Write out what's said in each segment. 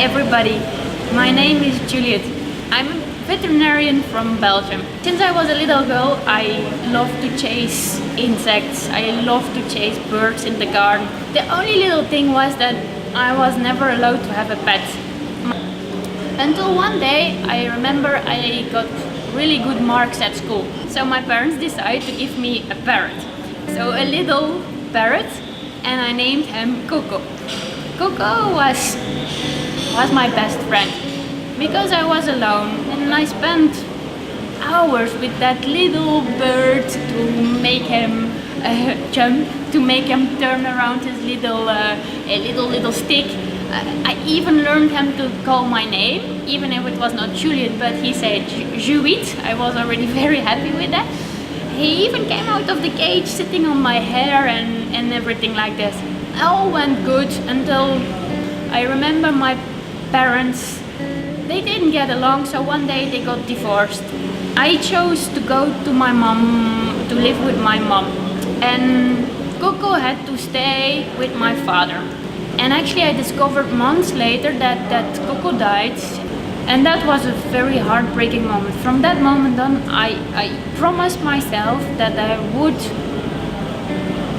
everybody, my name is Juliet. I'm a veterinarian from Belgium. Since I was a little girl, I love to chase insects. I love to chase birds in the garden. The only little thing was that I was never allowed to have a pet. Until one day, I remember I got really good marks at school. So my parents decided to give me a parrot. So a little parrot, and I named him Coco. Coco was my best friend because I was alone and I spent hours with that little bird to make him jump, to make him turn around his little stick. I even learned him to call my name, even if it was not Juliet, but he said Juliet. I was already very happy with that. He even came out of the cage sitting on my hair and everything like this. All went good until I remember my parents, they didn't get along, so one day they got divorced. I chose to go to my mom, to live with my mom, and Coco had to stay with my father. And actually I discovered months later that Coco died, and that was a very heartbreaking moment. From that moment on, I promised myself that I would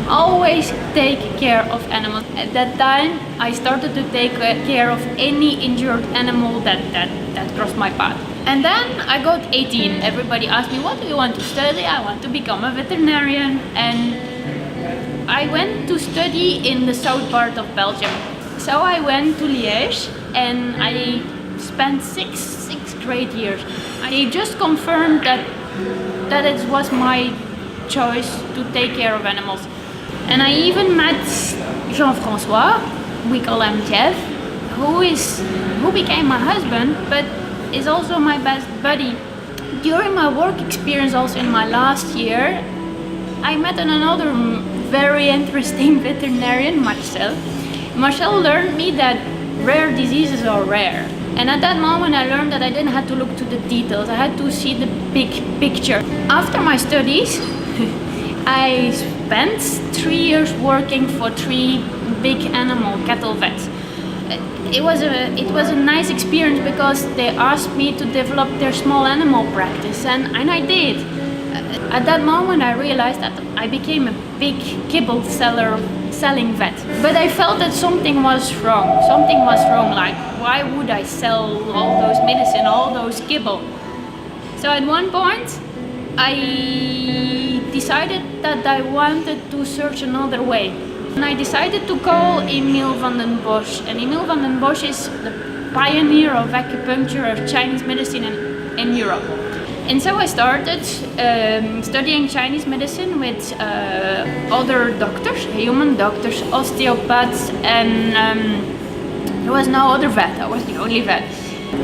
always take care of animals. At that time, I started to take care of any injured animal that crossed my path. And then I got 18. Everybody asked me, what do you want to study? I want to become a veterinarian. And I went to study in the south part of Belgium. So I went to Liège and I spent six great years. I just confirmed that it was my choice to take care of animals. And I even met Jean-François, we call him Jeff, who became my husband, but is also my best buddy. During my work experience, also in my last year, I met another very interesting veterinarian, Marcel. Marcel learned me that rare diseases are rare. And at that moment I learned that I didn't have to look to the details, I had to see the big picture. After my studies, I spent 3 years working for 3 big animal cattle vets. It was a nice experience because they asked me to develop their small animal practice, and I did. At that moment I realized that I became a big kibble selling vet. But I felt that something was wrong. Something was wrong, like why would I sell all those medicine, all those kibble? So at one point I decided that I wanted to search another way. And I decided to call Emil van den Bosch. And Emil van den Bosch is the pioneer of acupuncture, of Chinese medicine in Europe. And so I started studying Chinese medicine with other doctors, human doctors, osteopaths, and there was no other vet. I was the only vet.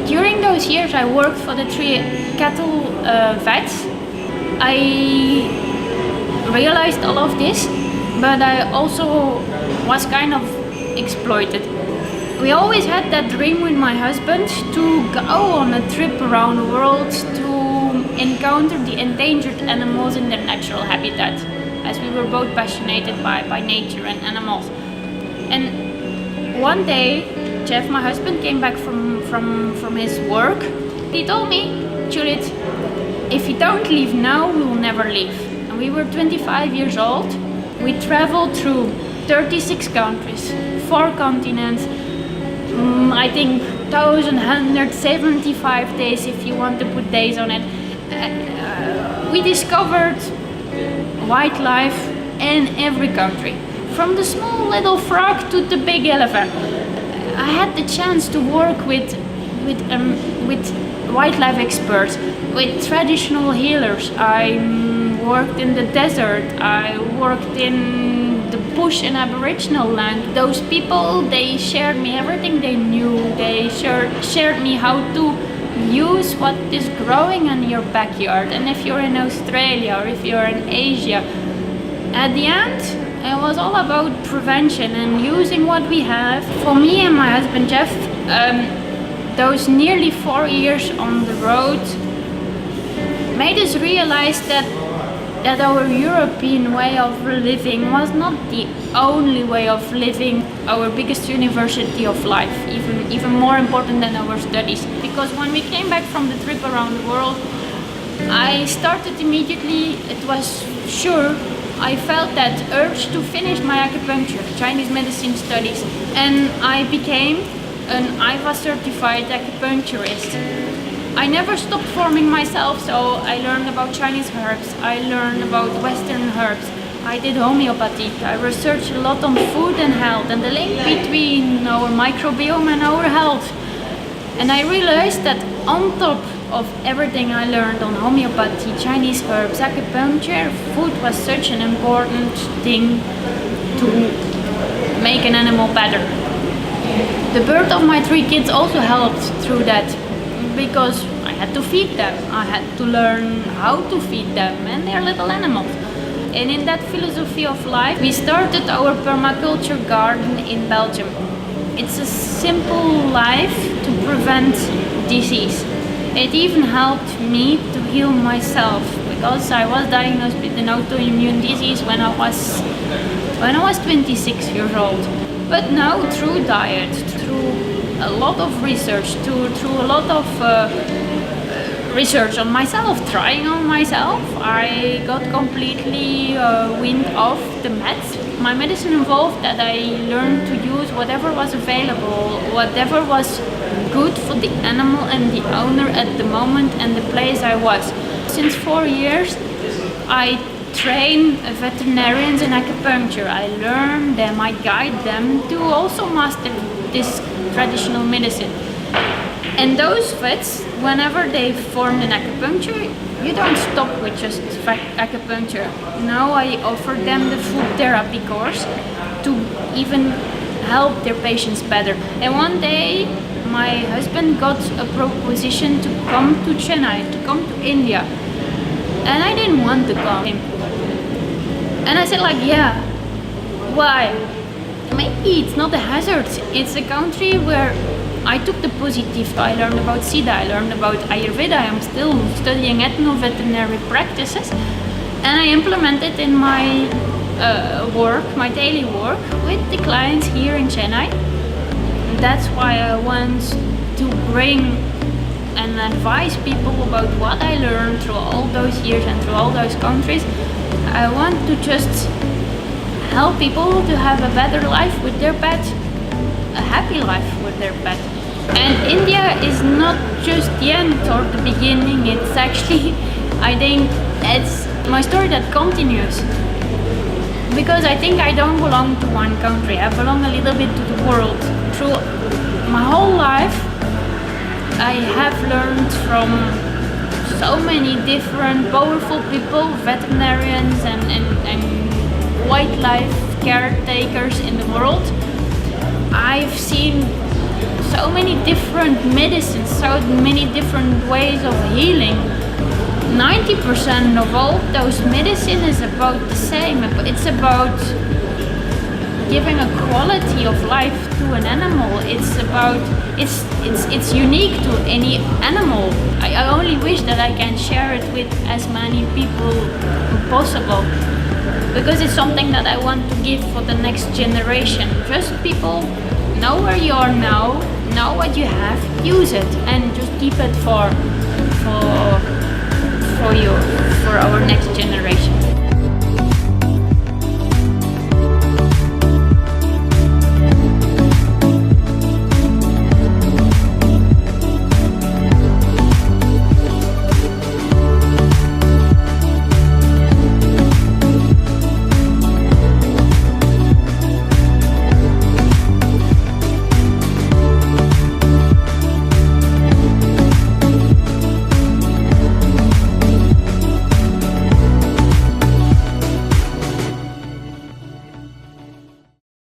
During those years I worked for the 3 cattle vets. I realized all of this, but I also was kind of exploited. We always had that dream with my husband to go on a trip around the world to encounter the endangered animals in their natural habitat, as we were both passionate by nature and animals. And one day, Jeff, my husband, came back from his work. He told me, Juliet, if you don't leave now, we will never leave. And we were 25 years old. We traveled through 36 countries, 4 continents, I think 1,175 days if you want to put days on it. We discovered wildlife in every country, from the small little frog to the big elephant. I had the chance to work with wildlife experts, with traditional healers. I worked in the desert, I worked in the bush and Aboriginal land. Those people, they shared me everything they knew. They shared me how to use what is growing in your backyard. And if you're in Australia or if you're in Asia, at the end it was all about prevention and using what we have. For me and my husband Jeff, those nearly 4 years on the road made us realize that that our European way of living was not the only way of living our biggest university of life, even more important than our studies. Because when we came back from the trip around the world, I started immediately, it was sure, I felt that urge to finish my acupuncture, Chinese medicine studies, and I became an IVA certified acupuncturist. I never stopped forming myself, so I learned about Chinese herbs, I learned about Western herbs, I did homeopathy, I researched a lot on food and health and the link between our microbiome and our health. And I realized that on top of everything I learned on homeopathy, Chinese herbs, acupuncture, food was such an important thing to make an animal better. The birth of my 3 kids also helped through that, because I had to feed them. I had to learn how to feed them, and they're little animals. And in that philosophy of life, we started our permaculture garden in Belgium. It's a simple life to prevent disease. It even helped me to heal myself, because I was diagnosed with an autoimmune disease when I was 26 years old. But now through diet, through a lot of research, through a lot of research on myself, trying on myself, I got completely wind off the meds. My medicine involved that I learned to use whatever was available, whatever was good for the animal and the owner at the moment and the place I was. Since 4 years, I train veterinarians in acupuncture. I learn them, I guide them to also master this traditional medicine. And those vets, whenever they formed an acupuncture, you don't stop with just acupuncture. Now I offer them the food therapy course to even help their patients better. And one day my husband got a proposition to come to Chennai, to come to India. And I didn't want to come. And I said yeah, why? Maybe it's not a hazard. It's a country where I took the positive. I learned about Siddha, I learned about Ayurveda. I'm still studying ethno-veterinary practices. And I implement it in my work, my daily work with the clients here in Chennai. That's why I want to bring and advise people about what I learned through all those years and through all those countries. I want to just help people to have a better life with their pet, a happy life with their pet. And India is not just the end or the beginning, it's actually, I think, it's my story that continues. Because I think I don't belong to one country, I belong a little bit to the world. Through my whole life, I have learned from so many different powerful people, veterinarians and wildlife caretakers in the world. I've seen so many different medicines, so many different ways of healing. 90% of all those medicine is about the same. It's about giving a quality of life to an animal. It's about, it's unique to any animal. I only wish that I can share it with as many people possible, because it's something that I want to give for the next generation. Just people know where you are now, know what you have, use it, and just keep it for